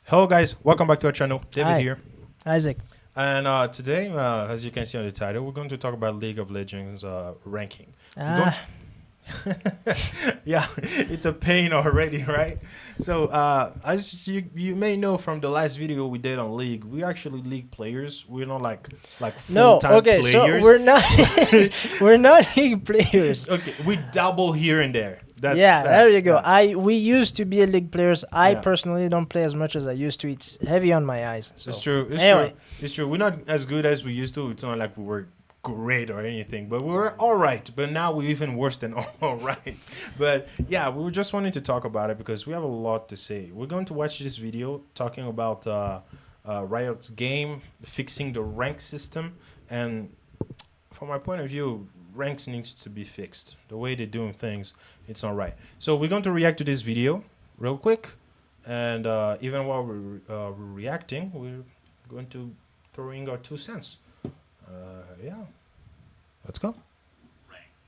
Hello, guys. Welcome back to our channel. David Hi, here. Isaac. And today, as you can see on the title, we're going to talk about League of Legends ranking. We're going Ah, yeah, it's a pain already, right? So, as you may know from the last video we did on League, we're actually League players. We're not like no. full-time Okay, so players. we're not we're not league players. Okay, we dabble here and there. That's Yeah, that, there you go. yeah. We used to be a league players. I Yeah. personally don't play as much as I used to. It's heavy on my eyes. So It's true. It's anyway, true. It's true. We're not as good as we used to. It's not like we were great or anything, but we were all right. But now we're even worse than all right. But yeah, we were just wanting to talk about it because we have a lot to say. We're going to watch this video talking about Riot's game, fixing the rank system, and from my point of view, ranks needs to be fixed. The way they're doing things, it's not right. So we're going to react to this video real quick, and even while we're reacting, we're going to throw in our 2 cents. Yeah, let's go. Ranked.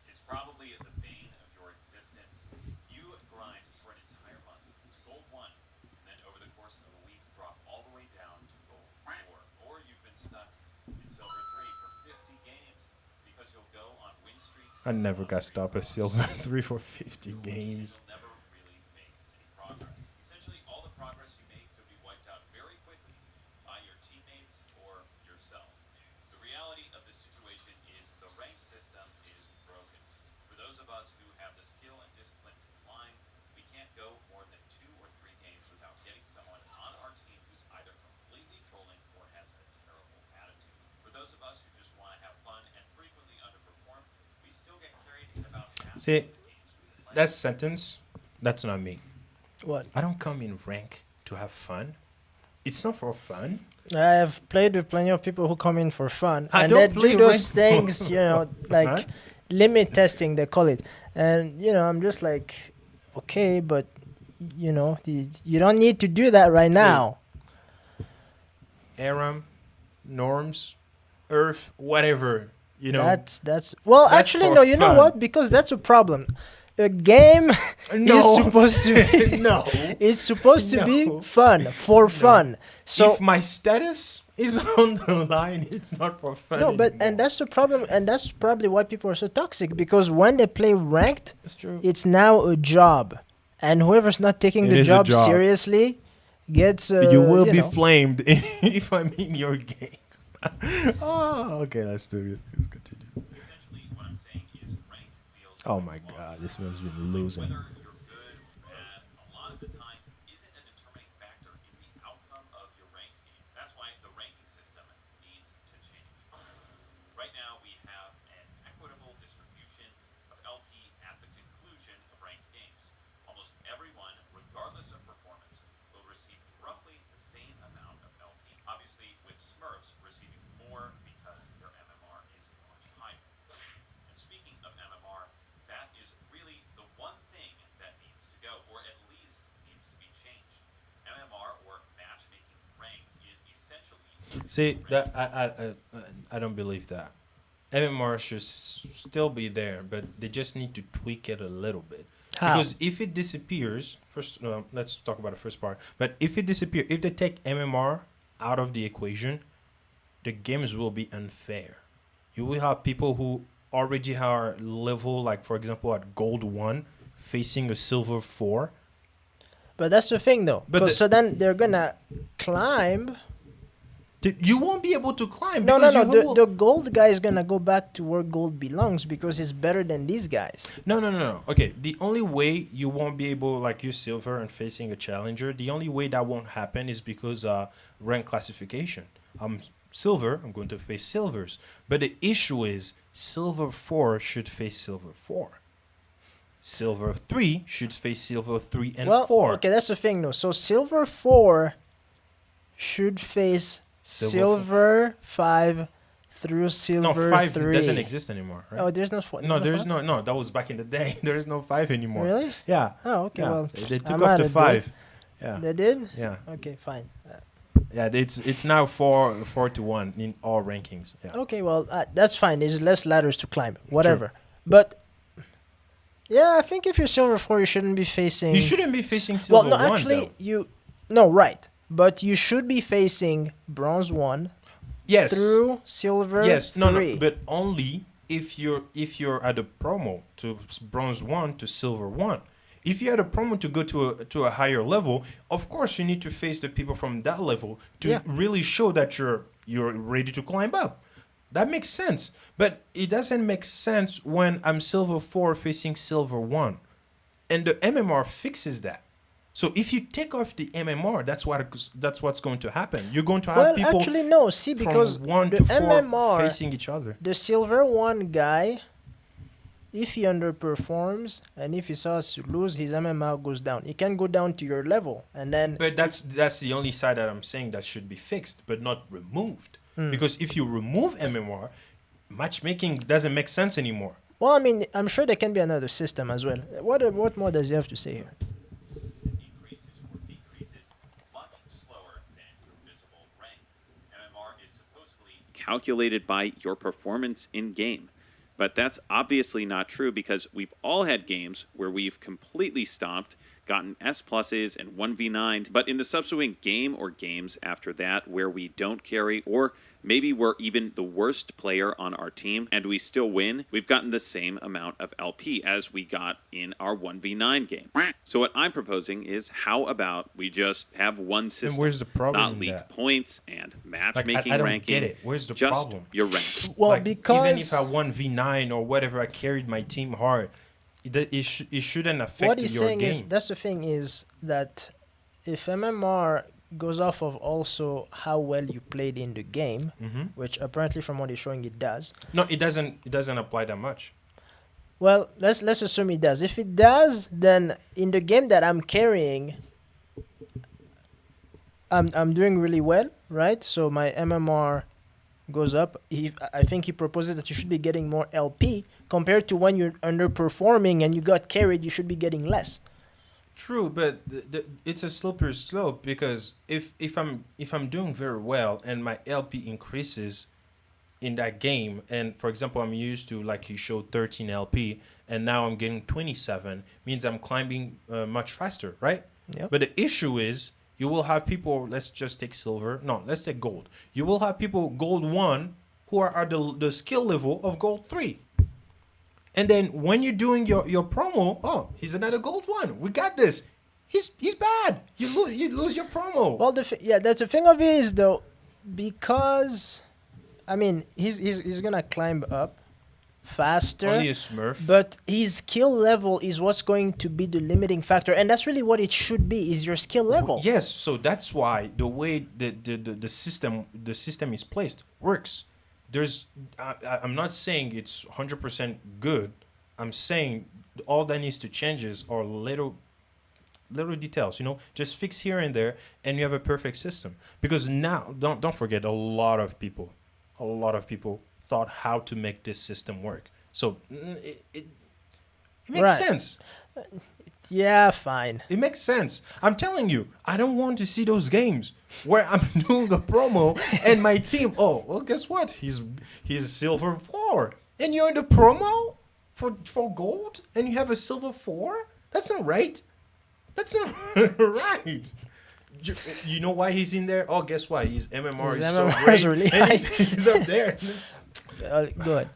It's probably the bane of your existence. You grind for an entire month to gold 1, and then over the course of a week drop all the way down to gold 4. Or you've been stuck in silver 3 for 50 games because you'll go on win streaks. I never got stopped at silver 3 for 50 games. You'll never really make any progress. Essentially, all the progress you make could be wiped out very quickly by your teammates or yourself. The reality of this situation is the rank system is broken. For those of us who have the skill and discipline to climb, we can't go more than 2 or 3 games without getting someone on our team who's either completely trolling or has a terrible attitude. For those of us who just want to have fun and frequently underperform, we still get carried in about half See, of the games we play. that sentence, that's not me. what? I don't come in rank to have fun. It's not for fun. I have played with plenty of people who come in for fun I and don't they play do those rank. things, like Huh? limit testing they call it. And I'm just like, okay, but you don't need to do that right now. Aram, norms, earth, whatever. That's well, That's actually for no, you know fun. what? Because that's a problem. A game No. is supposed to be No. it's supposed to No. be fun for fun. So if my status is on the line, it's not for fun. no, but anymore. and that's the problem, and that's probably why people are so toxic, because when they play ranked, That's true. it's now a job, and whoever's not taking It the is a job, job. seriously gets You will be know. flamed if I'm in your game. Oh, okay, let's do it. Let's continue. Essentially, what I'm saying is rank feels Oh my God, this man's been losing. whether you're good or bad, a lot of the times isn't a determining factor in the outcome of your ranked game. That's why the ranking system needs to change. Right now, we have an equitable distribution of LP at the conclusion of ranked games. Almost everyone, regardless of performance, will receive roughly the same amount of LP. Obviously, with Smurfs receiving more because their MMR is much higher. And speaking of MMR, that is really the one thing that needs to go, or at least needs to be changed. MMR, or matchmaking rank, is essentially See that I don't believe that. MMR should still be there, but they just need to tweak it a little bit. How? Because if it disappears, first let's talk about the first part. But if it disappears, if they take MMR out of the equation, the games will be unfair. You will have people who already are level, like for example at gold 1, facing a silver 4. But that's the thing, though. But 'Cause the- so then they're gonna climb. You won't be able to climb. No, because no, you no. will- The gold guy is gonna go back to where gold belongs because he's better than these guys. No. Okay, the only way you won't be able, like you silver and facing a challenger, the only way that won't happen is because rank classification. I'm silver, I'm going to face silvers. But the issue is silver 4 should face silver 4. Silver 3 should face silver 3 and Well, 4. okay, that's the thing, though. So silver 4 should face Silver silver 5 through No, silver 5 3. doesn't exist anymore, right? Oh, there's no 4. No, there's no. That was back in the day. There is no 5 anymore. Really? Yeah. Oh, okay. Yeah. Well, They took I'm off out the of 5. Yeah. They did? Yeah. Okay, fine. Yeah, it's now 4 to 1 in all rankings. Yeah. Okay, well, that's fine. There's less ladders to climb. Whatever. But yeah, I think if you're silver 4, you shouldn't be facing. You shouldn't be facing silver Well, no, 1 actually, though. you No, right. But you should be facing bronze 1 Yes. through silver Yes. No. 3. No. But only if you're at a promo to bronze 1 to silver 1. If you had a promo to go to a higher level, of course you need to face the people from that level to Yeah. really show that you're ready to climb up. That makes sense. But it doesn't make sense when I'm silver 4 facing silver 1. And the MMR fixes that. So if you take off the MMR, that's what's going to happen. You're going to have Well, people actually, no. See, because from 1 the to 4 MMR, facing each other. the silver 1 guy, if he underperforms and if he starts to lose, his MMR goes down. He can go down to your level, and then But that's the only side that I'm saying that should be fixed, but not removed. Because if you remove MMR, matchmaking doesn't make sense anymore. well, I mean, I'm sure there can be another system as well. What more does he have to say here? Increases or decreases much slower than your visible rank. MMR is supposedly calculated by your performance in game. But that's obviously not true because we've all had games where we've completely stomped, gotten S pluses and 1v9, but in the subsequent game or games after that where we don't carry, or maybe we're even the worst player on our team and we still win, we've gotten the same amount of LP as we got in our 1v9 game. So what I'm proposing is, how about we just have one system, where's the problem not in league that? points and matchmaking I don't ranking. get it. Where's the just problem? your rank. Well, Like, because even if I won V9 or whatever, I carried my team hard. It shouldn't affect what he's your saying game. is that's the thing is that if MMR goes off of also how well you played in the game, which apparently from what he's showing it does. No, it doesn't. It doesn't apply that much. Well, let's assume it does. If it does, then in the game that I'm carrying, I'm doing really well, right? So my MMR goes up. I think he proposes that you should be getting more LP compared to when you're underperforming and you got carried. You should be getting less. True, but it's a slippery slope because if I'm doing very well and my LP increases in that game, and for example I'm used to, like he showed, 13 LP and now I'm getting 27, means I'm climbing much faster, right? Yep. But the issue is you will have people, let's just take silver, no, let's take gold. You will have people gold 1 who are at the skill level of gold 3. And then when you're doing your promo, oh, he's another gold 1. We got this. He's bad. You lose your promo. Well, that's the thing of it is though, because I mean he's gonna climb up faster. Only a Smurf. But his skill level is what's going to be the limiting factor, and that's really what it should be: is your skill level. Yes, so that's why the way the system is placed works. I'm not saying it's 100% good. I'm saying all that needs to change is are little details, just fix here and there, and you have a perfect system. Because now, don't forget, a lot of people thought how to make this system work. So it makes Right. sense. Yeah, fine. It makes sense. I'm telling you, I don't want to see those games where I'm doing a promo and my team, oh, well, guess what? He's silver 4. And you're in the promo for gold and you have a silver 4? That's not right. That's not right. You know why he's in there? Oh, guess what? His MMR His is so MMR great. is really and high. he's up there. Go ahead.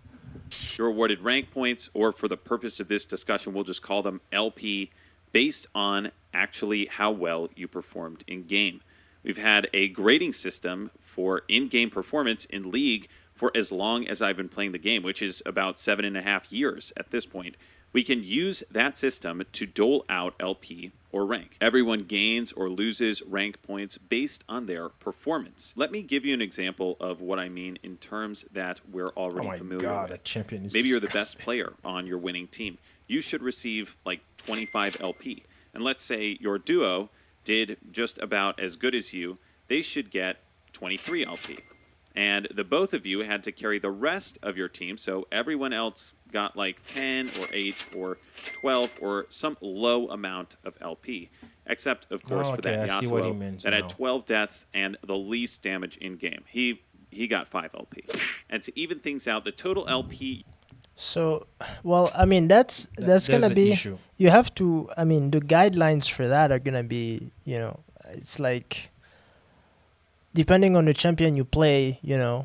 You're awarded rank points, or for the purpose of this discussion, we'll just call them LP, based on actually how well you performed in game. We've had a grading system for in-game performance in League for as long as I've been playing the game, which is about 7.5 years at this point. We can use that system to dole out LP or rank. Everyone gains or loses rank points based on their performance. Let me give you an example of what I mean in terms that we're already Oh my familiar God, with. a champion is Maybe you're the best disgusting. player on your winning team. You should receive like 25 LP. And let's say your duo did just about as good as you. They should get 23 LP. And the both of you had to carry the rest of your team, so everyone else got like 10 or 8 or 12 or some low amount of LP. Except, of course, for Okay, that I see what he Yasuo meant that now. had 12 deaths and the least damage in game. He got 5 LP. And to even things out, the total LP So, well, I mean that's There's gonna an be. issue. You have to. I mean, the guidelines for that are gonna be. it's like depending on the champion you play,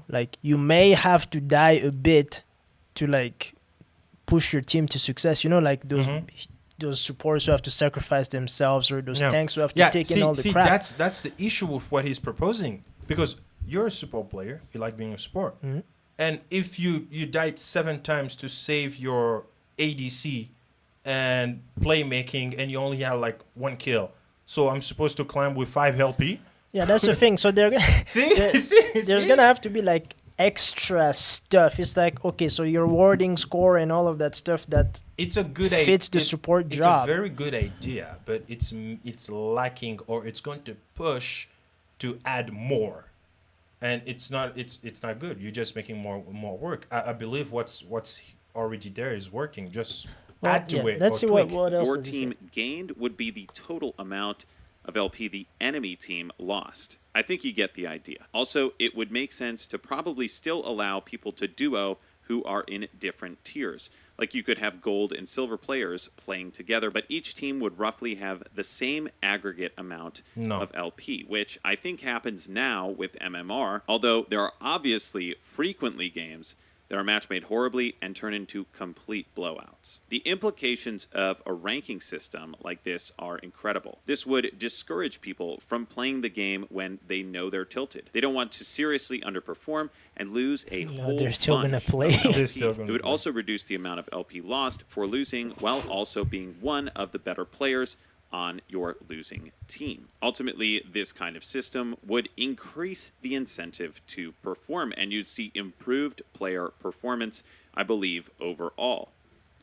like you may have to die a bit to like push your team to success. Like those supporters who have to sacrifice themselves, or those Yeah. tanks who have to Yeah, take in all the see, crap. that's the issue with what he's proposing, because you're a support player, you like being a support, and if you died 7 times to save your ADC and playmaking, and you only had like 1 kill, so I'm supposed to climb with 5 LP. Yeah, that's the thing. So they're gonna See, There- there's gonna have to be like extra stuff. It's like, okay, so your warding score and all of that stuff that it's a good fits the it- support it's job. a very good idea, but it's lacking, or it's going to push to add more, and it's not good. You're just making more work. I believe what's already there is working. Just Well, add to yeah, it. let's or see tweak. what else Your does he say. team gained would be the total amount of LP the enemy team lost. I think you get the idea. Also, it would make sense to probably still allow people to duo who are in different tiers. Like you could have gold and silver players playing together, but each team would roughly have the same aggregate amount No. of LP, which I think happens now with MMR, although there are obviously frequently games that are match made horribly and turn into complete blowouts. The implications of a ranking system like this are incredible. This would discourage people from playing the game when they know they're tilted. They don't want to seriously underperform and lose a whole they're still gonna bunch of play. LP. They're still gonna It would play. also reduce the amount of LP lost for losing, while also being one of the better players on your losing team. Ultimately, this kind of system would increase the incentive to perform, and you'd see improved player performance, I believe, overall.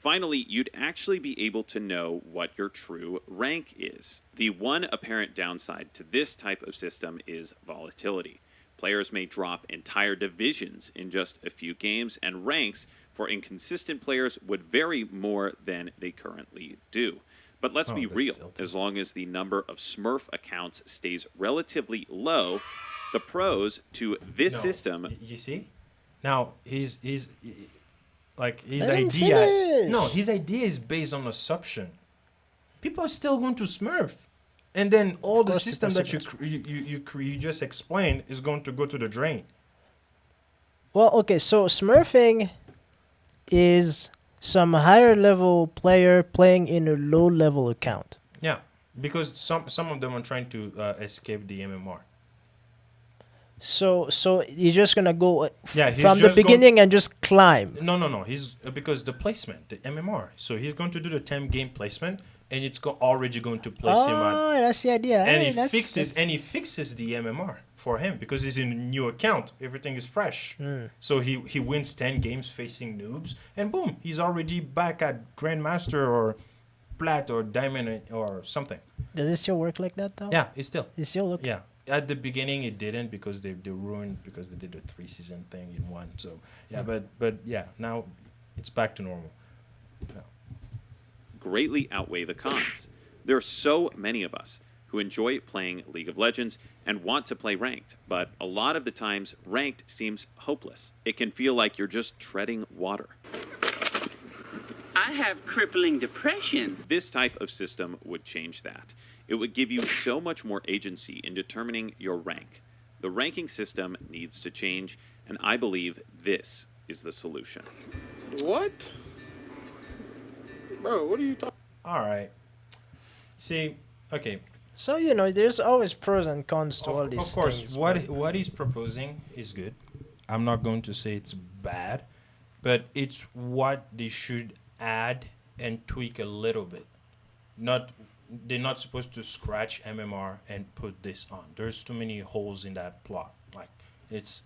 Finally, you'd actually be able to know what your true rank is. The one apparent downside to this type of system is volatility. Players may drop entire divisions in just a few games, and ranks for inconsistent players would vary more than they currently do. But let's be that's real, tilted. as long as the number of Smurf accounts stays relatively low, the pros to this No, system you see, now his like his Let him idea. finish. No, his idea is based on assumption. People are still going to Smurf, and then all the course system people that still you just explained is going to go to the drain. Well, okay, so smurfing is some higher level player playing in a low level account. Yeah, because some of them are trying to escape the MMR. So he's just gonna go Yeah, he's from the just going- beginning and just climb. No. He's because the placement, the MMR. So he's going to do the 10 game placement, and it's already going to place him on. Oh, that's the idea. And Hey, he that's- fixes that's- he fixes the MMR for him because he's in a new account. Everything is fresh. So he wins 10 games facing noobs, and boom, he's already back at Grandmaster or Plat or Diamond or something. Does it still work like that though? Yeah, it's still. It still look. Yeah. At the beginning it didn't because they ruined because they did a 3-season thing in one. So yeah, but yeah, now it's back to normal. Yeah. greatly outweigh the cons. There are so many of us who enjoy playing League of Legends and want to play ranked, but a lot of the times ranked seems hopeless. It can feel like you're just treading water. I have crippling depression. This type of system would change that. It would give you so much more agency in determining your rank. The ranking system needs to change, and I believe this is the solution. What? Bro, what are you talking? All right. See, okay. So there's always pros and cons to all Of these course, things. what he's proposing is good. I'm not going to say it's bad, but it's what they should add and tweak a little bit. They're not supposed to scratch MMR and put this on. There's too many holes in that plot. Like there's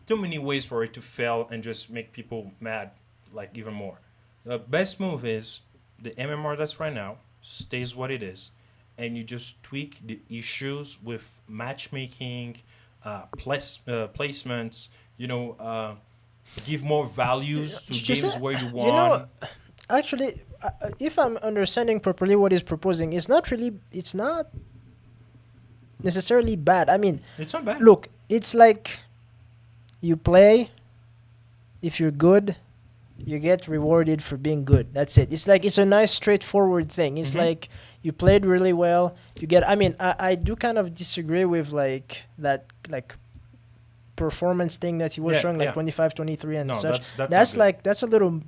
too many ways for it to fail and just make people mad, like even more. The best move is the MMR that's right now stays what it is, and you just tweak the issues with matchmaking, placements. Give more values to Just, games where you you want. know, actually, if I'm understanding properly what he's proposing, it's not necessarily bad. I mean, It's not bad. look, it's like you play. If you're good, you get rewarded for being good. That's it. It's a nice straightforward thing. It's like you played really well. You get. I mean, I do kind of disagree with like that performance thing that he was Yeah, showing, like yeah. 25, 23 and No, such. that's That's not good. like that's a little.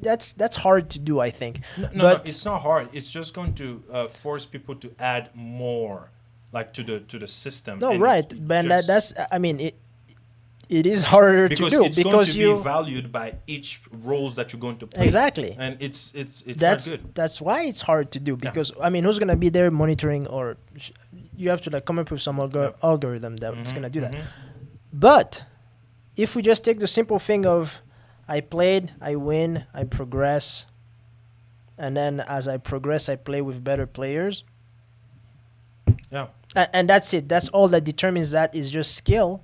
That's hard to do, I think. No, but it's not hard. It's just going to force people to add more, like to the system. no, and right. it But just- that's. I mean, it is harder because to do it's because going to you be valued by each roles that you're going to play. exactly. And it's That's not good. that's why it's hard to do because I mean, who's gonna be there monitoring or you have to like come up with some algorithm that's gonna do that. But if we just take the simple thing of I played, I win, I progress, and then as I progress, I play with better players, Yeah. and that's it. That's all that determines that is just skill.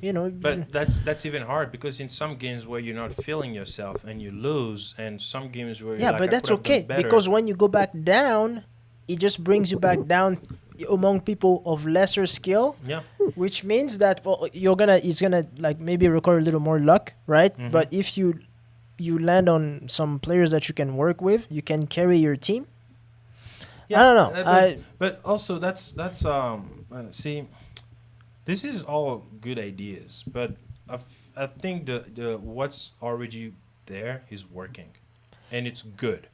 You know, But that's even hard because in some games where you're not feeling yourself and you lose, and some games where yeah, you're like, but I that's could have done okay better. because when you go back down, it just brings you back down among people of lesser skill. yeah, Which means that it's gonna like maybe require a little more luck, right? But if you land on some players that you can work with, you can carry your team. yeah. I don't know. But also that's see, this is all good ideas, but I think the what's already there is working, and it's good.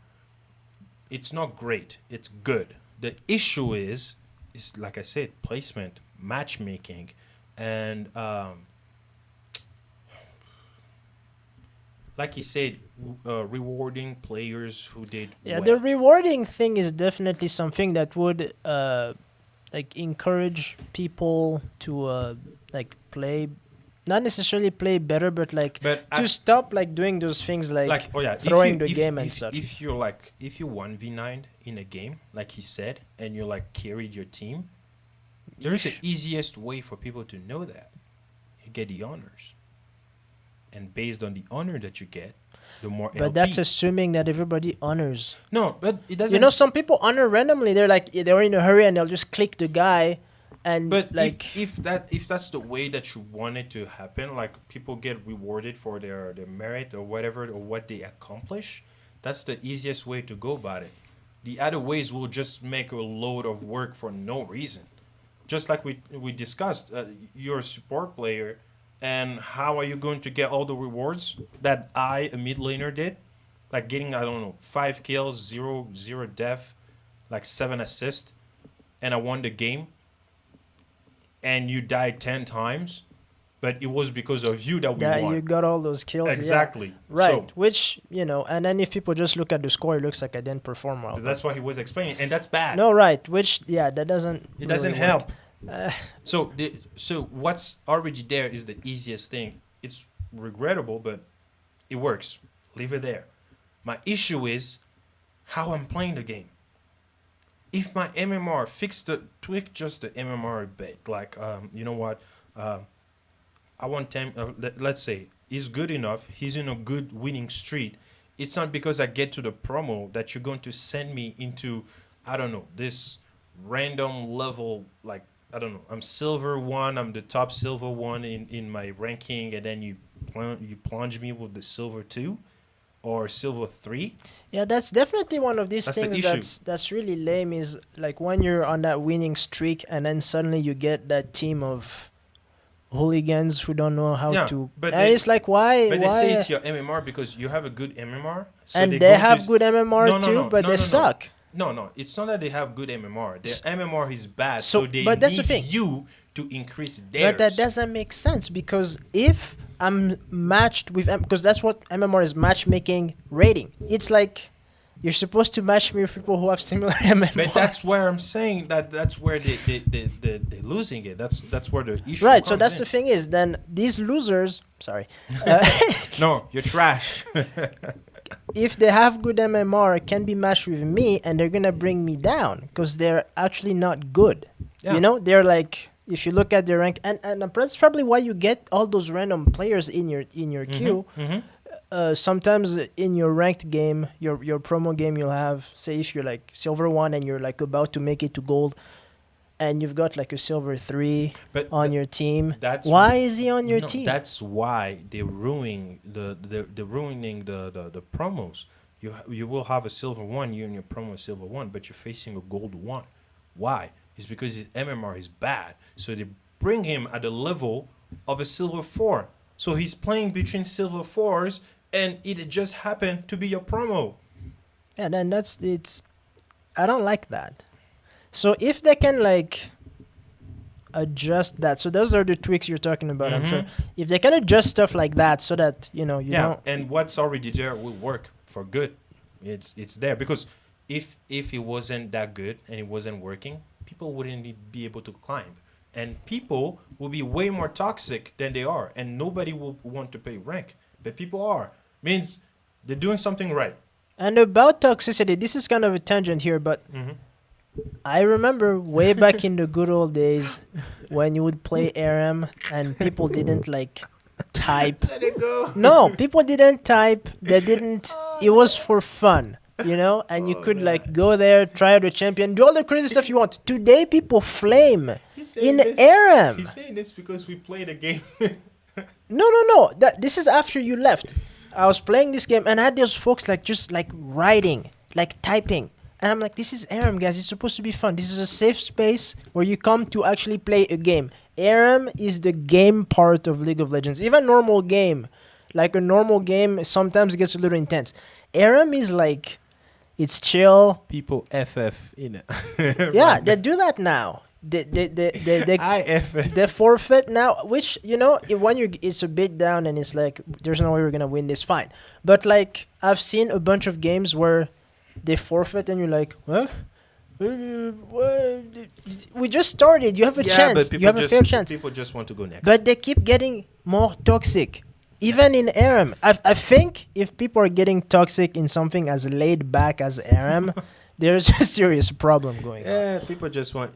It's not great. It's good. The issue is like I said, placement, matchmaking, and like you said, rewarding players who did Yeah, well. the rewarding thing is definitely something that would like encourage people to like play, not necessarily play better, but like But to stop like doing those things like oh yeah, throwing the game and such. If you're like if you 1v9 in a game, like he said, and you like carried your team, there's the easiest way for people to know that. You get the honors. And based on the honor that you get, the more But LP. that's assuming that everybody honors. No, but it doesn't You know, some people honor randomly. They're like they're in a hurry and they'll just click the guy, and But like if that's the way that you want it to happen, like people get rewarded for their merit or whatever or what they accomplish, that's the easiest way to go about it. The other ways will just make a load of work for no reason. Just like we discussed, you're a support player, and how are you going to get all the rewards that a mid laner, did? Like getting, I don't know, 5 kills, zero death, like 7 assists, and I won the game. And you died 10 times, but it was because of you that we yeah, won. you got all those kills. yeah. Exactly. Right. So Which and then if people just look at the score, it looks like I didn't perform well. that's what he was explaining, and that's bad. No, right. Which that doesn't. It doesn't really work. help. So what's already there is the easiest thing. It's regrettable, but it works. Leave it there. My issue is how I'm playing the game. If my MMR tweak just the MMR a bit, like you know what, I want 10. Let's say he's good enough. He's in a good winning streak. It's not because I get to the promo that you're going to send me into, I don't know, this random level, like, I don't know, I'm silver 1, I'm the top silver 1 in my ranking, and then you plunge me with the silver 2 or silver 3. Yeah, that's definitely one of these That's the things issue. that's really lame. Is like when you're on that winning streak and then suddenly you get that team of hooligans who don't know how Yeah, to. but And they- it's like why? But they why? say it's your MMR because you have a good MMR. So and they're they going have to, good MMR No, no, too, no, but no, they no, no. suck. No, it's not that they have good MMR. Their MMR is bad, So- so they but that's the need thing. you to increase theirs. But that doesn't make sense because if I'm matched with because that's what MMR is, matchmaking rating. It's like you're supposed to match me with people who have similar MMR. But that's where I'm saying that's where they're losing it. That's where the issue right. So comes that's in. the thing is then these losers. Sorry. No, you're trash. If they have good MMR, can be matched with me, and they're gonna bring me down because they're actually not good. Yeah. You know, they're like if you look at their rank, and that's probably why you get all those random players in your queue. Sometimes in your ranked game, your promo game, you'll have say if you're like silver 1 and you're like about to make it to gold, and you've got like a silver 3 But on your team. that's Why is he on your no, team? That's why they're ruining the ruining the promos. You will have a silver 1, you and your promo is silver 1, but you're facing a gold 1. Why? It's because his MMR is bad. So they bring him at the level of a silver 4. So he's playing between silver 4s, and it just happened to be your promo. Yeah, then it's. I don't like that. So if they can like adjust that, so those are the tweaks you're talking about. I'm sure if they can adjust stuff like that, so that you don't. And what's already there will work for good. It's there because if it wasn't that good and it wasn't working, people wouldn't be able to climb, and people will be way more toxic than they are, and nobody will want to pay rank. But people are means they're doing something right. And about toxicity, this is kind of a tangent here, but I remember way back in the good old days when you would play ARAM and people didn't like type. Let it go. No, people didn't type. They didn't. It was for fun, and you could like go there, try out the champion, do all the crazy stuff you want. Today, people flame in ARAM. He's saying this because we played a game. No. This is after you left. I was playing this game and I had those folks like just like writing, like typing. And I'm like, this is ARAM, guys. It's supposed to be fun. This is a safe space where you come to actually play a game. ARAM is the game part of League of Legends. Even normal game, like a normal game, sometimes gets a little intense. ARAM is like, it's chill. People FF in it. Yeah, they do that now. They IFF. they forfeit now, which when it's a bit down and it's like there's no way we're gonna win this fight. But like I've seen a bunch of games where they forfeit and you're like, what? We just started. You have a chance. You have a fair chance. People just want to go next. But they keep getting more toxic, even in ARAM. I think if people are getting toxic in something as laid back as ARAM. There's a serious problem going on. Yeah, people just want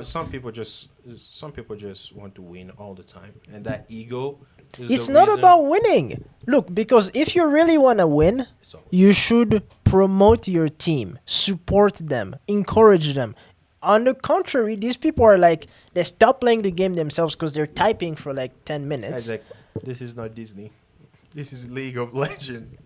some people just want to win all the time, and that ego. It's not about winning. Look, because if you really want to win, you should promote your team, support them, encourage them. On the contrary, these people are like they stop playing the game themselves because they're typing for like 10 minutes. Like, this is not Disney. This is League of Legends.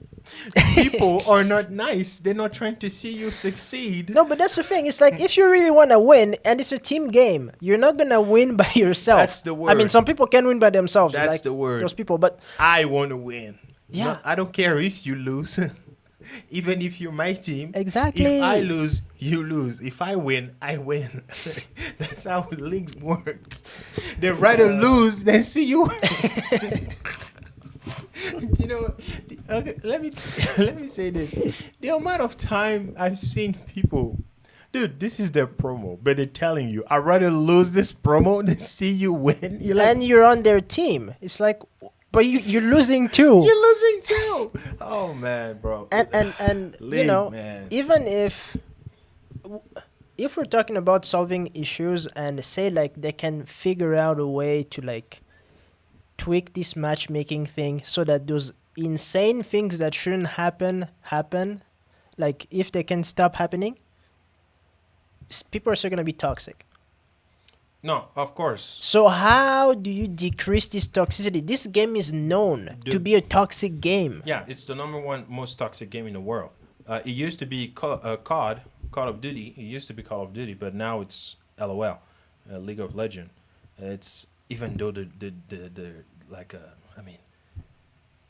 People are not nice. They're not trying to see you succeed. No, but that's the thing. It's like if you really want to win and it's a team game, you're not going to win by yourself. That's the word. I mean, some people can win by themselves. That's like the word. Those people, but I want to win. Yeah. I don't care if you lose. Even if you're my team. Exactly. If I lose, you lose. If I win, I win. That's how leagues work. They'd rather lose than see you win. Okay, let me say this. The amount of time I've seen people, dude, this is their promo, but they're telling you, I'd rather lose this promo than see you win. You're like, and you're on their team. It's like, but you're losing too. You're losing too. Oh man, bro. And League, man. even if we're talking about solving issues and say like they can figure out a way to like tweak this matchmaking thing so that those insane things that shouldn't happen, like if they can stop happening, people are still going to be toxic. No, of course. So how do you decrease this toxicity? This game is known to be a toxic game. Yeah, it's the number one most toxic game in the world. It used to be Call of Duty. It used to be Call of Duty, but now it's LOL, League of Legends. It's even though the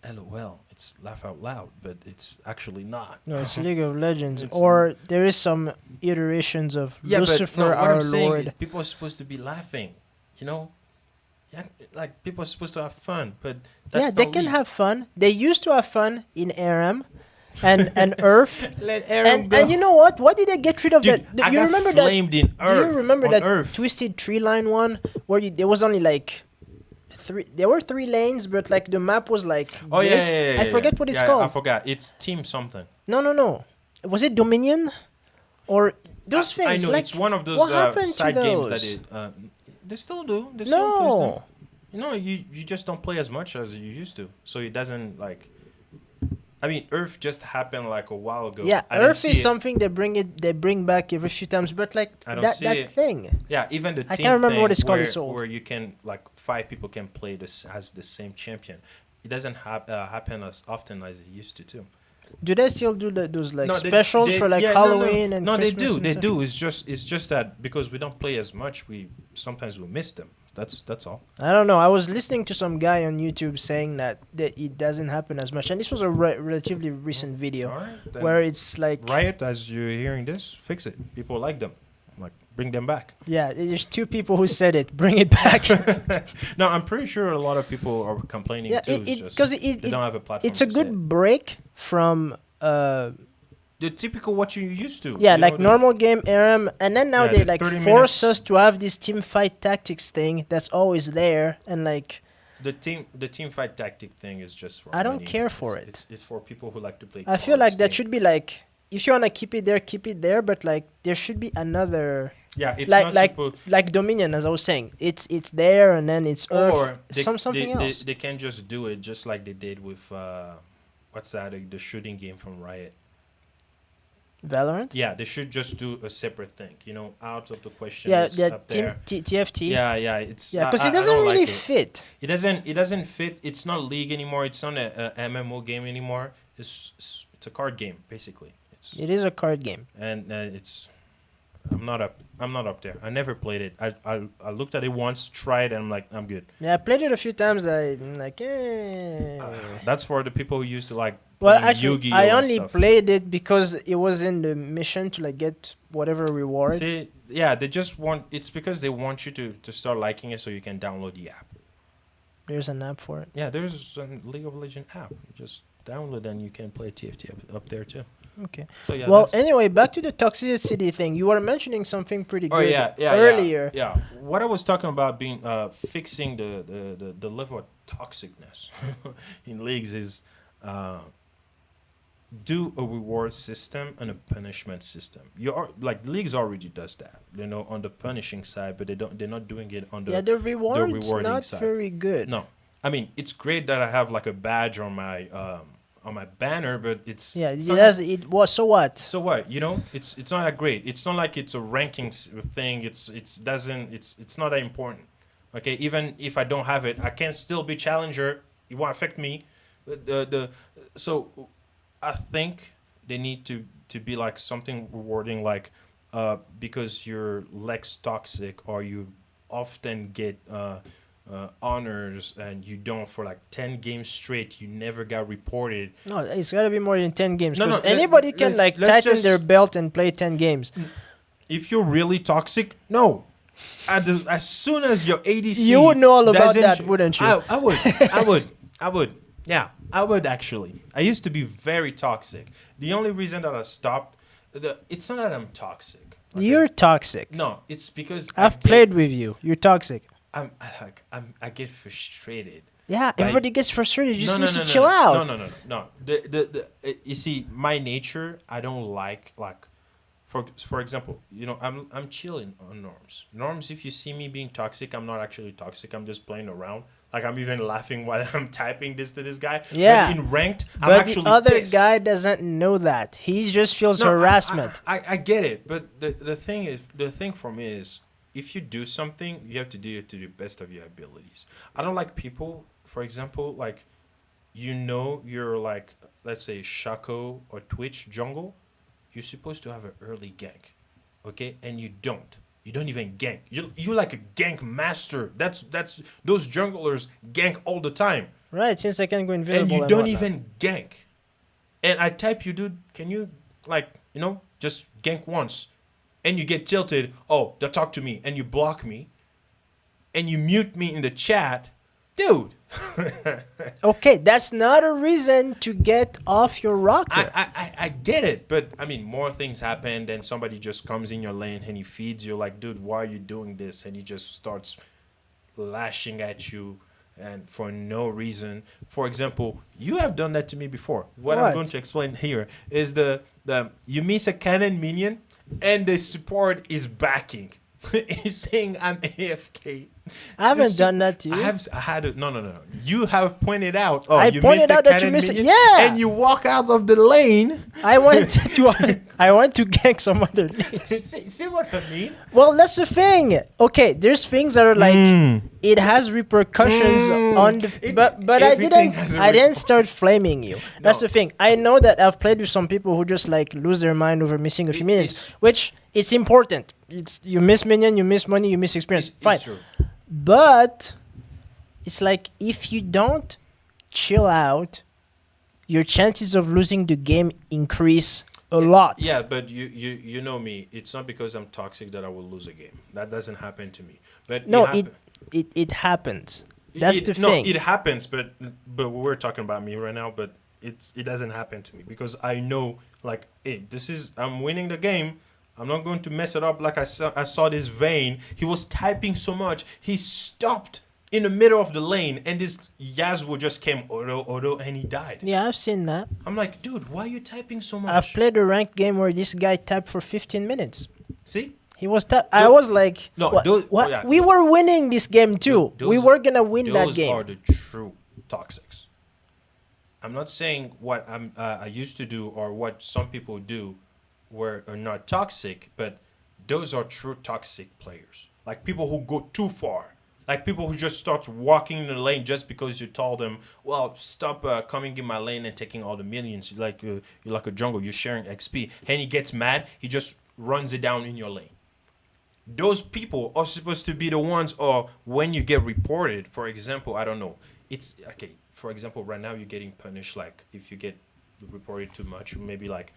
LOL, it's laugh out loud, but it's actually not. No, it's League of Legends. It's or there is some iterations of Lucifer, what our I'm saying Lord. is people are supposed to be laughing, Yeah, like people are supposed to have fun, but that's they not can League. have fun. They used to have fun in ARAM and Earth. Let Aaron go. And you know what? Why did they get rid of Dude, that? I You got remember that? flamed in Earth. Do you remember on that Earth. Twisted Tree Line one where there was only like there were 3 lanes, but like the map was like Oh this. yeah. I forget what it's I called. forgot. It's Team something. No. Was it Dominion? Or those things? I know like, it's one of those what happened side to games those? that they still do. They still play them. No. You just don't play as much as you used to, so it doesn't like. I mean, Earth just happened like a while ago. Yeah, I didn't Earth see is it. something they bring back every few times, but like I don't that see that it. thing. Yeah, even the team I can't remember thing what it's called, where, it's old. where you can like 5 people can play this as the same champion. It doesn't happen as often as it used to too. Do they still do those like No, specials for like yeah, no, Halloween and no, Christmas they do, and they such? do. It's just that because we don't play as much, we sometimes we miss them. That's all. I don't know. I was listening to some guy on YouTube saying that it doesn't happen as much, and this was a relatively recent video All right, then where it's like Riot, as you're hearing this, fix it. People like them, like bring them back. yeah, there's 2 people who said it. Bring it back. No, I'm pretty sure a lot of people are complaining Yeah, too. It's just because they don't have a platform. it's a to say it. good break from The typical what you used to. yeah, you like know, the- normal game RM, and then now Yeah, they the like 30 force minutes. us to have this team fight tactics thing that's always there, and like The team fight tactic thing is just for. I don't many- care for it's- it. It's for people who like to play. I feel cards like that game. should be like if you wanna keep it there, but like there should be another Yeah, it's like not like supposed. like Dominion, as I was saying. It's there, and then it's Earth, Or something else. They can just do it just like they did with what's that? The shooting game from Riot. Valorant. Yeah, they should just do a separate thing. You know, out of the question. Yeah, it's yeah. up Team there. TFT. Yeah, it's Yeah, because I it doesn't don't really like it. fit. It doesn't fit. It's not League anymore. It's not a MMO game anymore. It's a card game basically. It is a card game. And it's I'm not up there. I never played it. I looked at it once, tried, and I'm like, I'm good. Yeah, I played it a few times. I'm like, eh. That's for the people who used to like. Well, playing actually, Yu-Gi-Oh! I and only stuff. played it because it was in the mission to like get whatever reward. See, yeah, they just want. It's because they want you to start liking it so you can download the app. There's an app for it. Yeah, there's a League of Legends app. You just download and you can play TFT up there too. Okay. So yeah. Well, that's- anyway, back to the toxicity thing. You were mentioning something pretty Oh good yeah, earlier. Yeah. What I was talking about being fixing the level of toxicness in leagues is do a reward system and a punishment system. Like leagues already does that, you know, on the punishing side, but they're not doing it on the Yeah, the reward's rewarding not side. very good. No. I mean, it's great that I have like a badge on my banner, but it's Yeah, it it's not- has. It was so what? so what? You know, it's not that great. It's not like it's a rankings thing. It's not that important. Okay, even if I don't have it, I can still be challenger. It won't affect me. So I think they need to be like something rewarding, like because you're less toxic or you often get honors and you don't for like 10 games straight, you never got reported. No, it's gotta be more than 10 games. No, Because no, anybody can let's- like let's tighten just- their belt and play 10 games. If you're really toxic, no. As soon as your ADC, You would know all about doesn't that, sh- wouldn't you? I would. I would. Yeah, I would actually. I used to be very toxic. The only reason that I stopped, it's not that I'm toxic. okay? You're toxic. No, it's because I've played with you. You're toxic. I get frustrated. Yeah, everybody gets frustrated. You just need to no, chill no, out. No. You see, my nature, I don't like for example, you know, I'm chilling on norms. Norms, if you see me being toxic, I'm not actually toxic. I'm just playing around. Like I'm even laughing while I'm typing this to this guy. Yeah. But in ranked, I'm But actually the other pissed. guy doesn't know that. He just feels No, harassment. I get it, but the thing for me is, if you do something, you have to do it to the best of your abilities. I don't like people, for example, like, you know, you're like, let's say Shaco or Twitch jungle, you're supposed to have an early gank, okay, and you don't. You don't even gank. You like a gank master. That's those junglers gank all the time, Right, since I can go invisible. and you don't whatnot. even gank. And I type you, dude, can you, like, you know, just gank once? And you get tilted, oh, they'll talk to me, and you block me, and you mute me in the chat. Dude, Okay, that's not a reason to get off your rocker. I get it, but I mean, more things happen, then somebody just comes in your lane and he feeds you, like, dude, why are you doing this? And he just starts lashing at you, and for no reason. For example, you have done that to me before. What I'm What? going to explain here is the you miss a cannon minion, and the support is backing. He's saying I'm AFK. I haven't This- done that to you. I had it. No. You have pointed out. Oh, I you pointed missed the out that you cannon missed it. minion, Yeah. and you walk out of the lane. I went to I went to gank some other lanes. see what I mean? Well, that's the thing. Okay, there's things that are like it has repercussions on the. But I everything didn't. has a I didn't start flaming you. That's No. the thing. I know that I've played with some people who just like lose their mind over missing a few minutes, which it's important. It's you miss minion, you miss money, you miss experience. Fine. It's true. But it's like if you don't chill out, your chances of losing the game increase a lot. Yeah, but you know me. It's not because I'm toxic that I will lose a game. That doesn't happen to me. But No, it, it happens. That's the no, thing. it happens. But we're talking about me right now. But it doesn't happen to me because I know like, hey, I'm winning the game. I'm not going to mess it up like I saw this Vayne. He was typing so much. He stopped in the middle of the lane and this Yasuo just came auto and he died. Yeah, I've seen that. I'm like, dude, why are you typing so much? I've played a ranked game where this guy tapped for 15 minutes. See? He was I was like, No, what? those- what? oh, yeah. We were winning this game too. We Those- were gonna win that Those game. are the true toxics. I'm not saying what I used to do or what some people do are not toxic, but those are true toxic players. Like people who go too far. Like people who just start walking in the lane just because you told them, well, stop coming in my lane and taking all the millions. You're like a jungle. You're sharing XP. And he gets mad. He just runs it down in your lane. Those people are supposed to be the ones, or when you get reported, for example, I don't know. It's okay. For example, right now you're getting punished. Like if you get reported too much, maybe like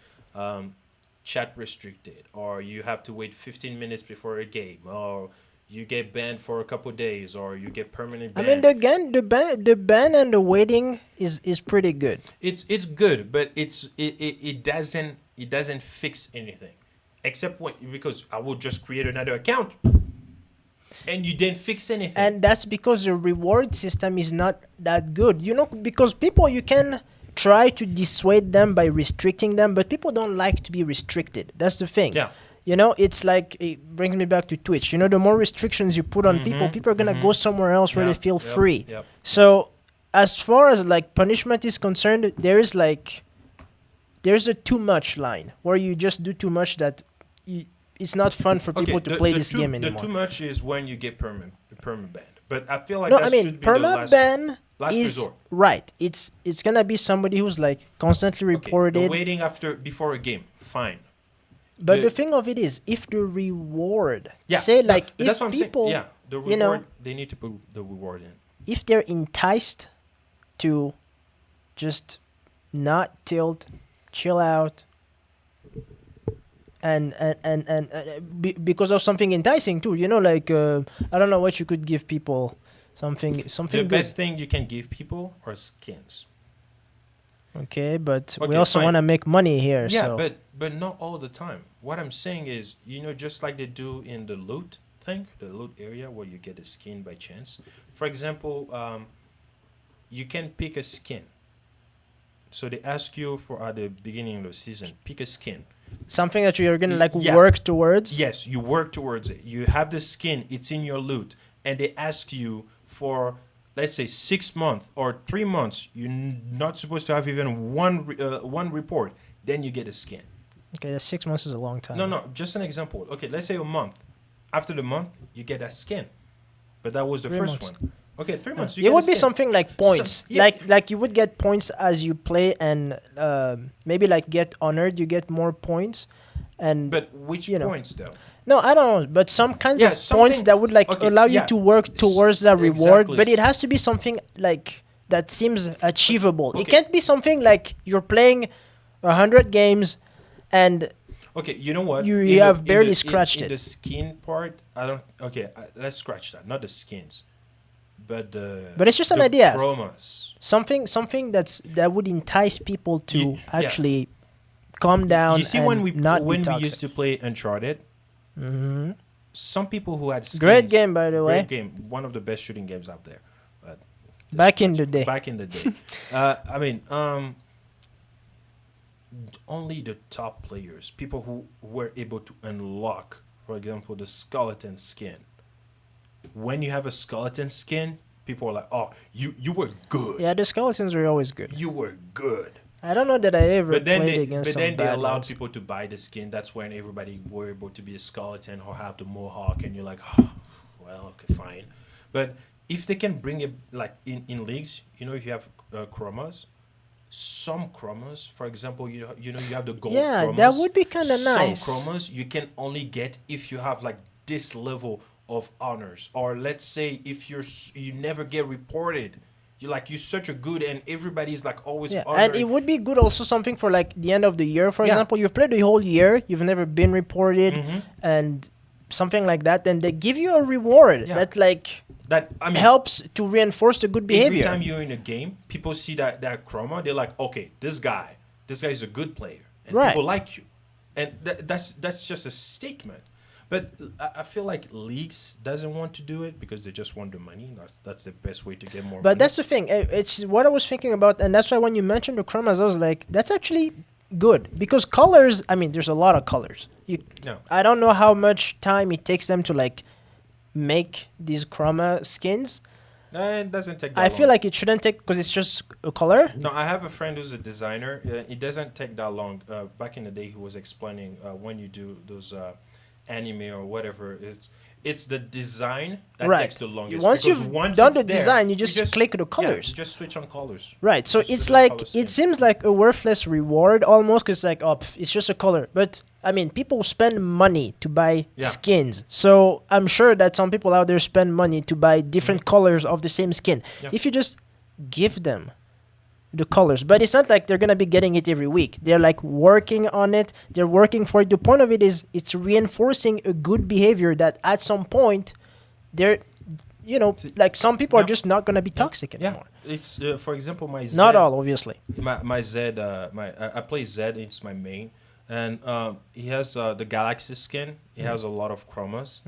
chat restricted, or you have to wait 15 minutes before a game, or you get banned for a couple days, or you get permanent I ban. mean, the ban and the waiting is pretty good. It's good, but it doesn't fix anything, except because I will just create another account, and you didn't fix anything. And that's because the reward system is not that good. You know, because people, you can try to dissuade them by restricting them, but people don't like to be restricted. That's the thing. Yeah. You know, it's like, it brings me back to Twitch. You know, the more restrictions you put on people are going to go somewhere else where Yeah, they feel yep, free. yep. So, as far as like punishment is concerned, there's a too much line where you just do too much that it's not fun for people to play this game anymore. The too much is when you get perma banned. But I feel like No, that I mean, should be the perma ban last is resort. right. It's gonna be somebody who's like constantly Okay, reported. the waiting before a game, fine. But the- the thing of it is, if the reward, Yeah, say no, like but if that's what I'm people, saying. Yeah, the reward, you know, they need to put the reward in. if they're enticed to just not tilt, chill out, and because of something enticing too, you know, like I don't know what you could give people, something The good. best thing you can give people are skins. Okay, but we Okay, also fine. want to make money here. Yeah, so. but not all the time. What I'm saying is, just like they do in the loot thing, the loot area where you get a skin by chance. For example, you can pick a skin. So they ask you for at the beginning of the season, pick a skin. Something that you're gonna like Yeah. work towards. Yes, you work towards it. You have the skin, it's in your loot, and they ask you for, let's say, 6 months or 3 months. You're not supposed to have even one report. Then you get a skin. Okay, 6 months is a long time. No, just an example. Okay, let's say a month. After the month, you get that skin. But that was the 3 first months. one. Okay, 3 months. You It get would a be skin. something like points, yeah. like you would get points as you play, and maybe like get honored, you get more points, and But which you know. points though? no, I don't know, but some kinds Yeah, of points something- that would like okay, allow you yeah. to work towards that reward, Exactly. but it has to be something like that seems achievable. It Okay. can't be something like you're playing 100 games, and Okay, you know what? You In have in barely in scratched it. The skin part, I don't. Okay, let's scratch that. Not the skins, but the. But it's just an the idea. Promos. something that would entice people to Yeah. actually calm down. You see, and when we not when be we toxic. used to play Uncharted, some people who had skins, Great game, by the way. Great game, one of the best shooting games out there. But Back in the day. back in the day, I mean, only the top players, people who were able to unlock, for example, the skeleton skin, when you have a skeleton skin, people are like, "Oh, you were good. Yeah, the skeletons were always good. You were good." I don't know that I ever But then played they against but some then they bad allowed ones. people to buy the skin. That's when everybody were able to be a skeleton or have the mohawk, and you're like, "Oh, well, okay, fine." But if they can bring it like in leagues, if you have chromas, some chromas, for example, you have the gold Yeah, chromas. that would be kinda nice. Some chromas you can only get if you have like this level of honors, or let's say if you never get reported, you're such a good, and everybody's like always Yeah, honoring. and it would be good also something for like the end of the year, for Yeah. example. You've played the whole year, you've never been reported, Mm-hmm. and something like that. Then they give you a reward Yeah. that like That I mean, helps to reinforce the good every behavior. time you're in a game, people see that chroma, they're like, okay, this guy is a good player, and Right. people like you, and that's just a statement. But I feel like leagues doesn't want to do it because they just want the money. That's the best way to get more. But money. that's the thing. It's what I was thinking about, and that's why when you mentioned the chromas, I was like, that's actually good because colors. I mean, there's a lot of colors. No. I don't know how much time it takes them to like make these chroma skins. It doesn't take that I long. feel like it shouldn't take because it's just a color. No, I have a friend who's a designer. It doesn't take that long. Back in the day, he was explaining when you do those anime or whatever, it's the design that Right. takes the longest. Once because you've once done it's the there, design, you just click the colors. Yeah, you just switch on colors. Right. So Just it's the like color scheme. it seems like a worthless reward almost because like it's just a color. But I mean, people spend money to buy Yeah. skins. So I'm sure that some people out there spend money to buy different colors of the same skin. Mm-hmm. Yeah. If you just give them the colors, but it's not like they're gonna be getting it every week. They're like working on it. They're working for it. The point of it is it's reinforcing a good behavior that at some point they're like some people are Yeah. just not gonna be toxic Yeah, anymore. it's for example my Zed, Not all, obviously. my Zed I play Zed. It's my main, and he has the Galaxy skin. He has a lot of chromas,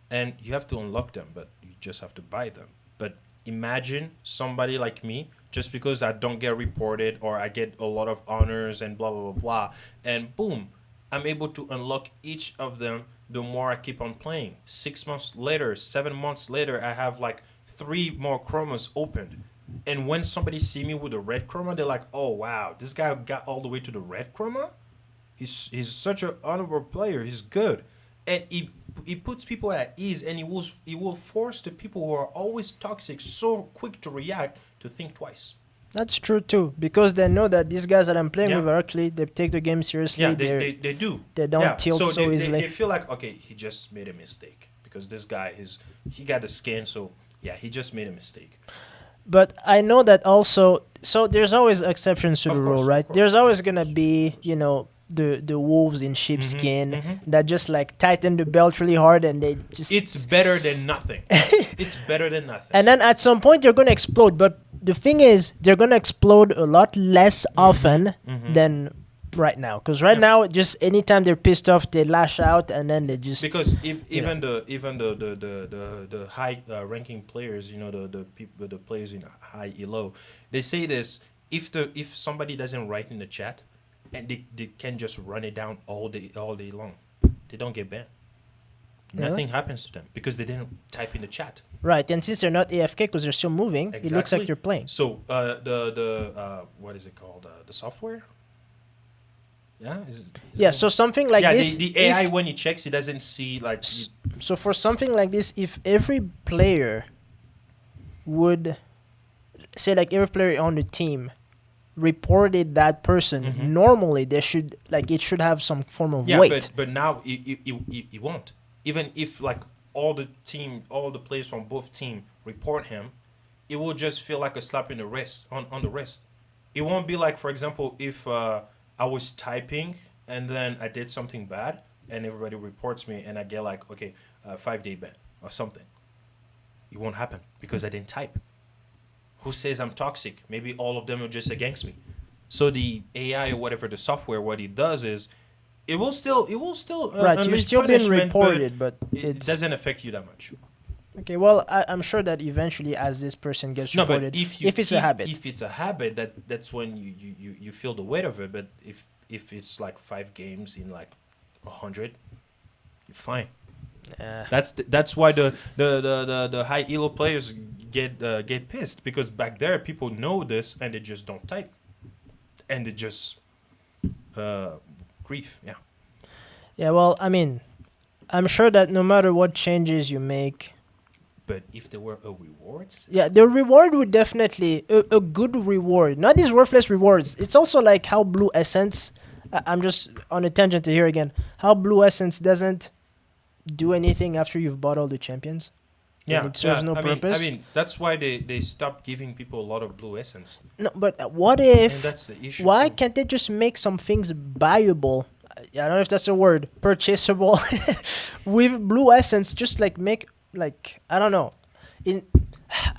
and you have to unlock them, but you just have to buy them. But imagine somebody like me, just because I don't get reported or I get a lot of honors and blah blah blah blah, and boom, I'm able to unlock each of them. The more I keep on playing, 6 months later, 7 months later, I have like 3 more chromas opened. And when somebody see me with a red chroma, they're like, "Oh wow, this guy got all the way to the red chroma. He's such an honorable player. He's good." And he puts people at ease, and he will force the people who are always toxic, so quick to react, to think twice. That's true too, because they know that these guys that I'm playing Yeah. with are actually they take the game seriously. Yeah, They're- they do. they don't tilt so they, easily. They feel like, okay, he just made a mistake because this guy he got the skin, so yeah, he just made a mistake. But I know that also. So there's always exceptions to Of the course, rule, of right? course. There's always gonna be the wolves in sheepskin that just like tighten the belt really hard and they just. It's better than nothing. It's better than nothing. And then at some point they're gonna explode. But the thing is, they're gonna explode a lot less often than right now. Because right Yeah. now, just anytime they're pissed off, they lash out and then they just. Because even the high ranking players, the people, the players in high elo, they say this: if somebody doesn't write in the chat, and they can just run it down all day long, they don't get banned. Really? Nothing happens to them because they didn't type in the chat. Right, and since they're not AFK because they're still moving, it looks like Exactly. they're playing. So the what is it called? The software. Yeah. Yeah, so something like yeah, this. the AI if- when he checks, he doesn't see like. So for something like this, if every player would say like every player on the team reported that person, normally they should like it should have some form of Yeah, weight. but now it won't. Even if like all the players from both team report him, it will just feel like a slap in the wrist on the wrist. It won't be like, for example, if I was typing and then I did something bad and everybody reports me and I get like 5-day ban or something. It won't happen because I didn't type. Who says I'm toxic? Maybe all of them are just against me. So the AI or whatever the software, what it does is, it will still Right, you've unleash still been punishment, reported, but it it's doesn't affect you that much. okay. Well, I'm sure that eventually, as this person gets No, reported, but if it's a habit, if it's a habit, that's when you feel the weight of it. But if it's like 5 games in like 100, you're fine. That's why the high elo players get pissed, because back there people know this and they just don't type, and they just grief. Yeah. Yeah, well, I mean, I'm sure that no matter what changes you make, But if there were a rewards, yeah, the reward would definitely a good reward, not these worthless rewards. It's also like how Blue Essence. I'm just on a tangent here again. How Blue Essence doesn't do anything after you've bought all the champions. And it serves no purpose. I mean, that's why they stopped giving people a lot of blue essence, No, but what and if? that's the issue. Why too. can't they just make some things buyable? I don't know if that's a word. Purchasable with Blue Essence. Just like make like I don't know.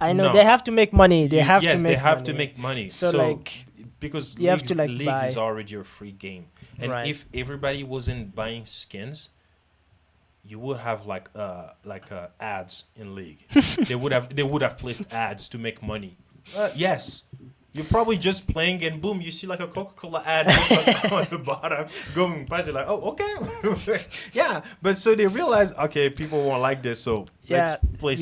I know No. they have to make money. They have to make. they have money. to make money. So, like, because you have to, like, leagues buy. is already a free game, and Right. if everybody wasn't buying skins, you would have like ads in league. they would have placed ads to make money. Yes. You're probably just playing and boom, you see like a Coca-Cola ad just on the bottom going past. You're like, oh, okay. Yeah. But so they realize, okay, people won't like this, so let's put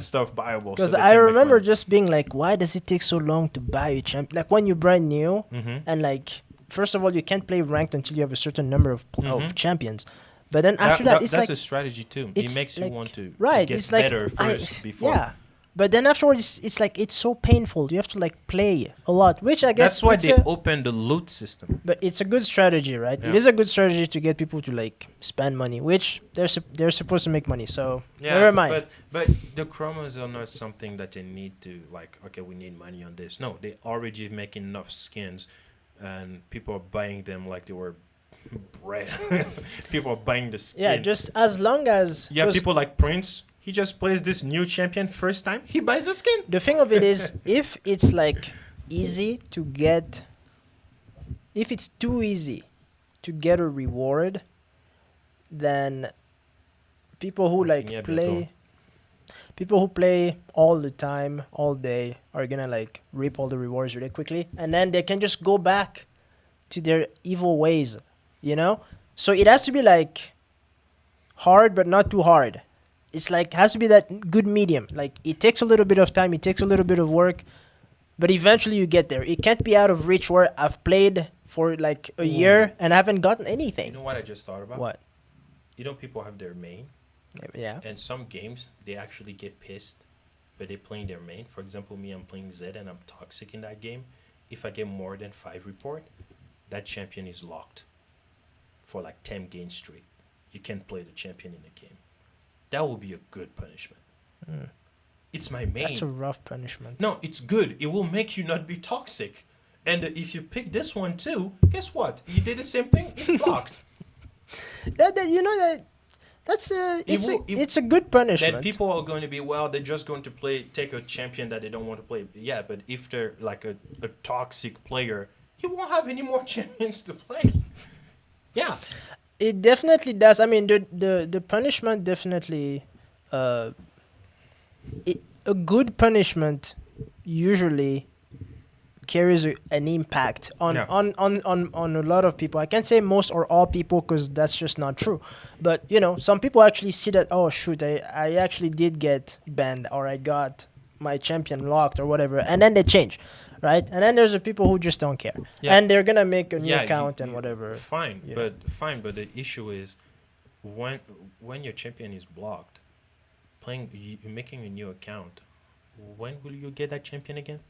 stuff buyable. Because so they I can make remember money. just being like, why does it take so long to buy a champ? Like when you're brand new, Mhm. and like first of all, you can't play ranked until you have a certain number of Mhm. of champions. But then after that, it's that's like a strategy too. it's It makes you like- want to right. get It's like better first before. yeah. But then afterwards, it's like it's so painful. You have to like play a lot, which I guess That's why it's they a- opened the loot system. But it's a good strategy, right? Yeah. It is a good strategy to get people to like spend money, which they're supposed to make money. So never mind. But the chromos are not something that they need to like. Okay, we need money on this. No, they already making enough skins, and people are buying them like they were bread. People are buying the skin. Yeah, just as long as you have 'cause people like Prince. He just plays this new champion first time. He buys a skin. the thing of it is, if it's like easy to get, if it's too easy to get a reward, then people who like Yeah, play, people who play all the time, all day, are gonna like reap all the rewards really quickly, and then they can just go back to their evil ways, you know. So it has to be like hard, but not too hard. It's like has to be that good medium. Like it takes a little bit of time, it takes a little bit of work, but eventually you get there. It can't be out of reach where I've played for like a year and I haven't gotten You anything. know what I just thought about? What? You know, people have their main, Yeah. and some games they actually get pissed, but they're playing their main. For example, me, I'm playing Zed and I'm toxic in that game. If I get more than 5 report, that champion is locked for like 10 games straight. You can't play the champion in the game. That would be a good punishment. It's my main. That's a rough punishment. No, it's good. It will make you not be toxic. And if you pick this one too, guess what? You did the same thing. It's blocked. You know that that's it's a good punishment. Then people are going to be, well, they're just going to take a champion that they don't want to play. Yeah, but if they're like a toxic player, he won't have any more champions to play. Yeah. It definitely does. I mean, the punishment definitely, a good punishment usually carries an impact on, Yeah. on a lot of people. I can't say most or all people because that's just not true. But you know, some people actually see that, oh shoot, I actually did get banned or I got my champion locked or whatever, and then they change. Right, and then there's the people who just don't care, Yeah. and they're gonna make a new Yeah, account and whatever. Fine, Yeah. but the issue is when your champion is blocked, making a new account. When will you get that champion again?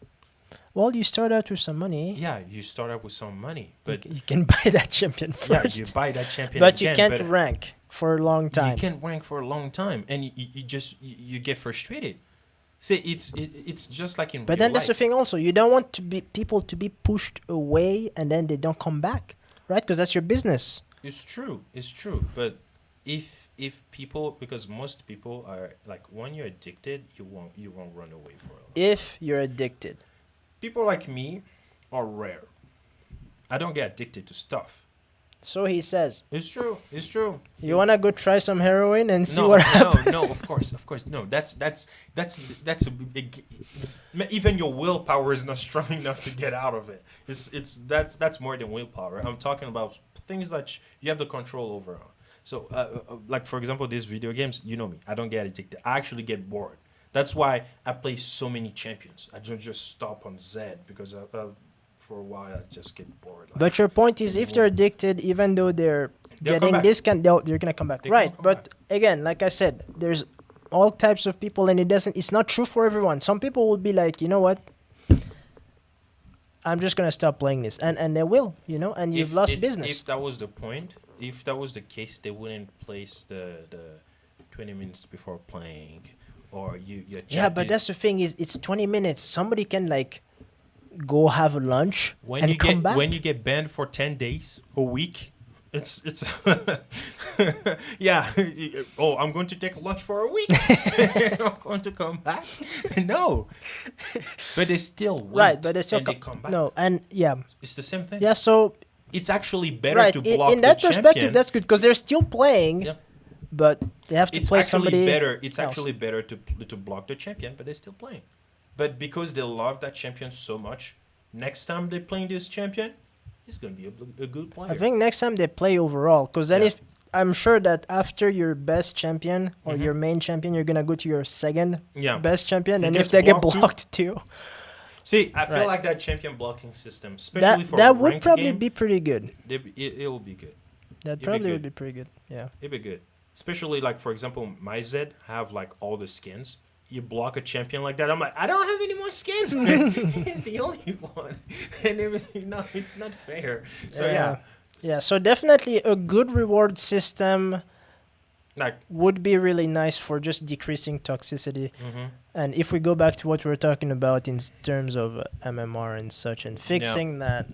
Well, you start out with some money. Yeah, you start out with some money, but You can buy that champion yeah, first, you buy that champion but again, you can't but rank for a long time. you can't rank for a long time, and you get frustrated. See, it's just like in But real then that's the life. thing also. You don't want people to be pushed away and then they don't come back, right? Because that's your business. It's true. But if people, because most people are like, when you're addicted, you won't run away for a long. If you're addicted. People like me are rare. I don't get addicted to stuff. So he says, It's true. you want to go try some heroin and see No, what happens? no, of course, no. That's a big. Even your willpower is not strong enough to get out of it. That's more than willpower. I'm talking about things that you have the control over. So, like for example, these video games, you know me, I don't get addicted. I actually get bored. That's why I play so many champions. I don't just stop on Z because for a while I just get bored. Like, But your point is, if they're addicted, even though they're They'll come getting back. this, they're gonna come back, They right? come But again, like I said, there's all types of people, and it's not true for everyone. Some people will be like, you know what, I'm just gonna stop playing this, and they will, and you've lost business. If that was the point, if that was the case, they wouldn't place the 20 minutes before playing, or your Yeah, but that's the thing is, it's 20 minutes. Somebody can like go have lunch when and you come get back. when you get banned for 10 days, a week. It's yeah. Oh, I'm going to take lunch for a week. I'm going to come back. No, but they still wait, Right, but they still and they come back. No, and yeah, It's the same thing. yeah. So It's actually better right, to in block that the perspective, champion. that's good because they're still playing, Yeah. but they have to It's play actually somebody. better. It's else. actually better to block the champion, but they're still playing. But because they love that champion so much, next time they're playing this champion, he's gonna be a good player. I think next time they play overall, because then Yeah. if I'm sure that after your best champion or Mhm. your main champion, you're gonna go to your second Yeah. best champion, He and if gets they get blocked too. blocked too, See, I feel Right. like that champion blocking system, especially that for that a would ranked probably game, be pretty good. it will be good. That be probably good. would be pretty good. Yeah. It'd be good. Especially like for example, my Z have like all the skins. You block a champion like that, I'm like, I don't have any more skins. He's the only one, and everything. No, it's not fair. So yeah, Yeah. So definitely a good reward system like would be really nice for just decreasing toxicity. mhm. And if we go back to what we were talking about in terms of MMR and such, and fixing that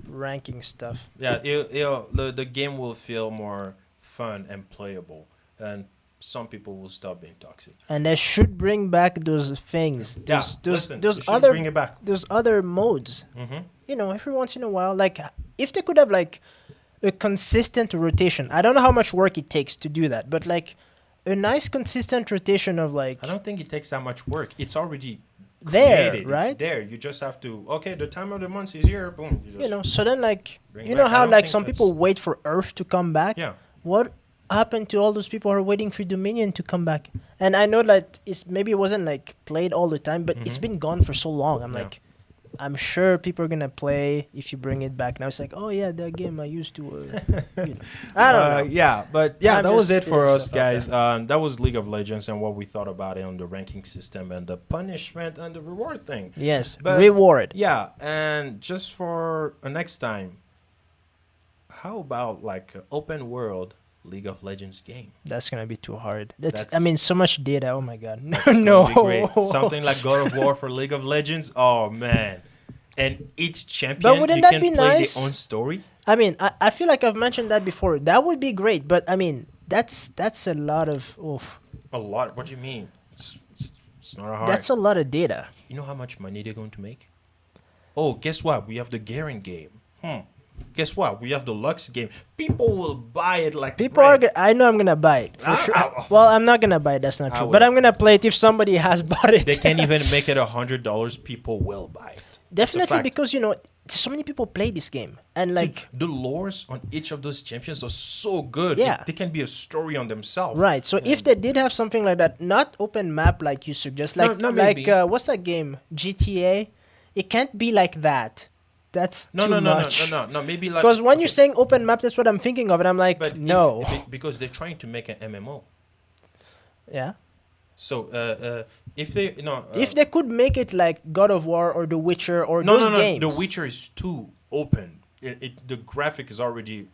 ranking stuff. Yeah, the game will feel more fun and playable, and some people will stop being toxic. And they should bring back those things. Yeah, Those listen, those they should other bring it back. those other modes. Mm-hmm. Every once in a while, like if they could have like a consistent rotation. I don't know how much work it takes to do that, but like a nice consistent rotation of like I don't think it takes that much work. It's already there, created. right? It's there. You just have to. Okay, the time of the month is here. Boom. You just So then like bring you know back. I how don't like think some that's- people wait for Earth to come back. Yeah. What happened to all those people who are waiting for Dominion to come back? And I know that maybe it wasn't like played all the time, but it's Mhm. been gone for so long. Yeah. I'm sure people are gonna play if you bring it back. Now it's like, oh yeah, that game I used to. I don't know. Yeah, but yeah, I'm that was just it for spitting us, stuff out guys. That was League of Legends and what we thought about it on the ranking system and the punishment and the reward thing. Yes, But- reward. Yeah, and just for next time, how about like an open world League of Legends game? That's gonna be too hard. I That's- mean, so much data. Oh my god. That's gonna No. be great. Something like God of War for League of Legends. Oh man! And each champion wouldn't you that can be play nice? their own story. I mean, I feel like I've mentioned that before. That would be great, but I mean, that's a lot of. Oof. A lot. What do you mean? It's not hard. That's a lot of data. You know how much money they're going to make? Oh, guess what? We have the Garen game. Guess what? We have the Lux game. People will buy it like People are. bread. I know I'm gonna buy it for sure. I- Well, I'm not gonna buy it. That's not I true. will. But I'm gonna play it if somebody has bought it. They can't even make it $100. People will buy it. Definitely fact. because so many people play this game and like Dude, the lores on each of those champions are so good. Yeah. They can be a story on themselves. right. So if they did have something like that, not open map like you suggest, No, like no, maybe. what's that game? GTA. It can't be like that. That's No, too no, no, much. no. Maybe like Because when you're okay, saying open map, that's what I'm thinking of, and I'm like, but no. because they're trying to make an MMO. Yeah. So if they If they could make it like God of War or The Witcher or no, those no, no, games. The Witcher is too open. The graphic is already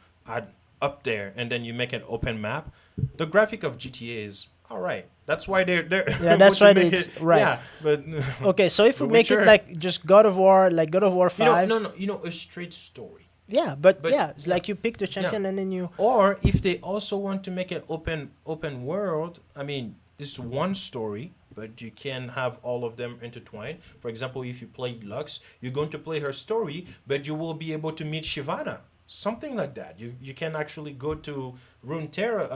up there, and then you make an open map. The graphic of GTA is all right. That's why they're Yeah, that's want why to make it's- it- right. Yeah, but Okay, so if The we make it Witcher- like just God of War, like God of War 5. a straight story. Yeah, but But- yeah, it's like you pick the champion and then you. Or if they also want to make it open world, I mean, it's one story, but you can have all of them intertwined. For example, if you play Lux, you're going to play her story, but you will be able to meet Shyvana something like that. You can actually go to Runeterra.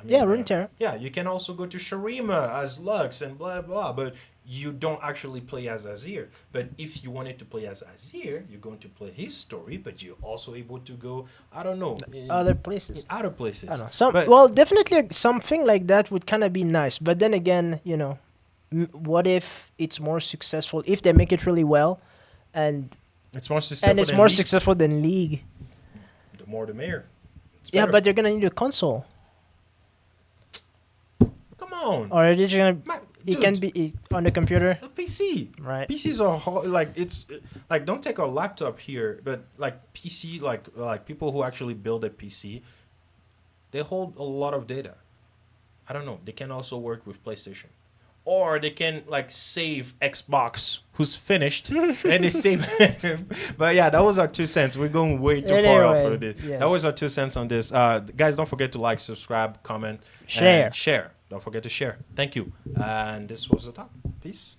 Yeah, Runeterra. Yeah, you can also go to Sharima as Lux and blah blah. But you don't actually play as Azir. But if you wanted to play as Azir, you're going to play his story. But you're also able to go, I don't know, in Other places. other places. I don't know. Some But- well, definitely something like that would kind of be nice. But then again, you know, what if it's more successful if they make it really well, and It's more successful. and it's than more League. successful than League. The more the merrier. It's Yeah, better. but they're gonna need a console, come on. or are they just gonna? Man, It can dude, be on the computer, a PC. right? PCs are like it's like don't take a laptop here, but like PC like people who actually build a PC, they hold a lot of data. I don't know. They can also work with PlayStation, or they can like save Xbox, who's finished, and they save. But yeah, that was our 2 cents. We're going way too far off Anyway, of this. yes. That was our 2 cents on this. Guys, don't forget to like, subscribe, comment, Share. and share. Don't forget to share. Thank you. And this was the top. Peace.